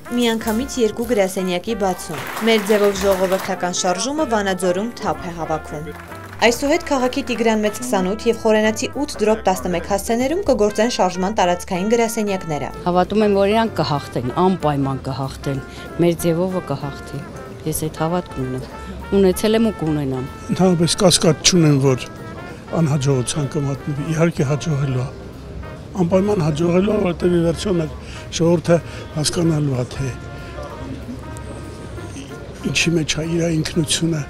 Միանգամից երկու գրասենյակի բացում։ Մեր ձևով ժողովրդական շարժումը Վանաձորում թափ է հավաքում։ Այսուհետ քաղաքի Տիգրան Մեծ 28 եւ Խորենացի 8/11 հասցեներում կգործեն շարժման տարածքային գրասենյակները։ Հավատում եմ, որ իրանք կհաղթեն, անպայման կհաղթեն, մեր ձևովը կհաղթի։ Ես այդ հավատք ունեմ, ունեցել եմ ու կունենամ։ Ընդհանրապես կասկած չունեմ, որ անհաջողության կմատնվի, իհարկե հաջողելու է։ Անպայման հաջողելու է, որտեղ ի վերջո մեր ժողովուրդը հասկանալու է, թե ինչի մեջ է իր ինքնությունը։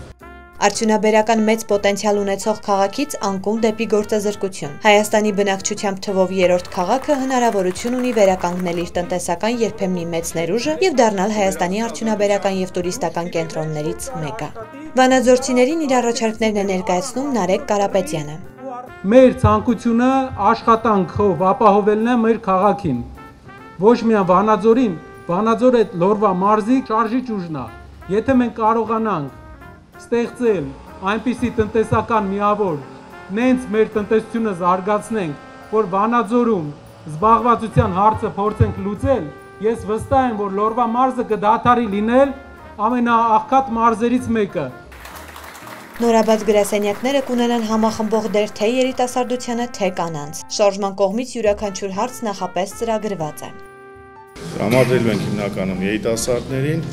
Արդյունաբերական մեծ պոտենցիալ ունեցող քաղաքից անկում դեպի գործազրկություն։ Հայաստանի բնակչությամբ թվով 3-րդ քաղաքը հնարավորություն ունի վերականգնել իր տնտեսական երբեմնի մեծ ներուժը եւ դառնալ Հայաստանի արդյունաբերական եւ տուրիստական կենտրոններից մեկը։ Վանաձորցիներին իր առաջարկներն է ներկայացնում Նարեկ Կարապետյանը։ Մեր ցանկությունը աշխատանքով ապահովելն է մեր քաղաքին։ Ոչ միայն Վանաձորին, Վանաձորը Լորվա մարզի շարժիչ ուժն է։ Եթե մենք կարողանանք ստեղծել այնպիսի տնտեսական միավոր, նենց մեր տնտեսությունը զարգացնենք, որ Վանաձորում զբաղվածության հարցը փորձենք լուծել, ես վստահ եմ, որ Լորվա մարզը կդադարի լինել ամենաաղքատ մարզերից մեկը։ Նորաբաց գրասենյակները կունենան համախմբող դեր թե երիտասարդությանը, թե կանանց։ Շարժման կողմից յուրաքանչյուր հարց նախապես ծրագրված է։ Տրամադրելու ենք հիմնականում երիտասարդներին,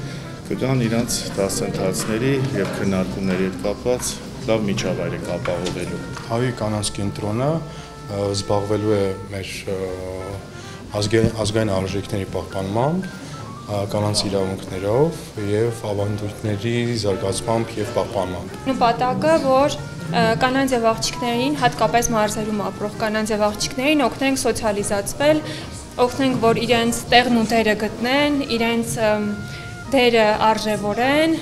կգան իրանց դասընթացների եւ քննարկումների հետ կապված լավ միջավայր ապահովելու։ Հավի կանանց կենտրոնը զբաղվելու է մեր ազգային արժեքների պահպանմամբ, կանանց իրավունքներով եւ ավանդույթների զարգացմամբ եւ պահպանմամբ։ Նպատակը, որ կանանց եւ աղջիկներին, հատկապես մարզերում ապրող կանանց եւ աղջիկներին օգնենք սոցիալիզացվել, օգնենք, որ իրենց տեղն ու դերը գտնեն, իրենց դերը արժևորեն,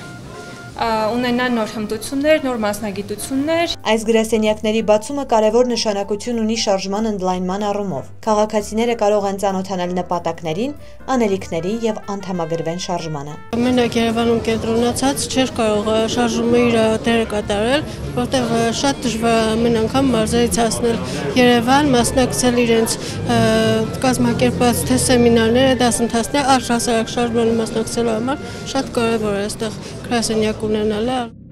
ունենան նոր հմտություններ, նոր մասնագիտություններ։ Այս գրասենյակների բացումը կարևոր նշանակություն ունի շարժման ընդլայնման առումով։ Քաղաքացիները կարող են ծանոթանալ նպատակներին, անելիքներին եւ անդամագրվեն շարժմանը։ Մենակ Երևանում կենտրոնացած չէր կարող շարժումը իր դերը կատարել, որտեղ շատ դժվար ամեն անգամ մարզերից հասնել Երևան, մասնակցել իրենց կազմակերպած թե սեմինարները, դասընթացները, առհասարակ շարժմանը մասնակցելու համար շատ կարևոր է այստեղ գրասենյակ ունենալը։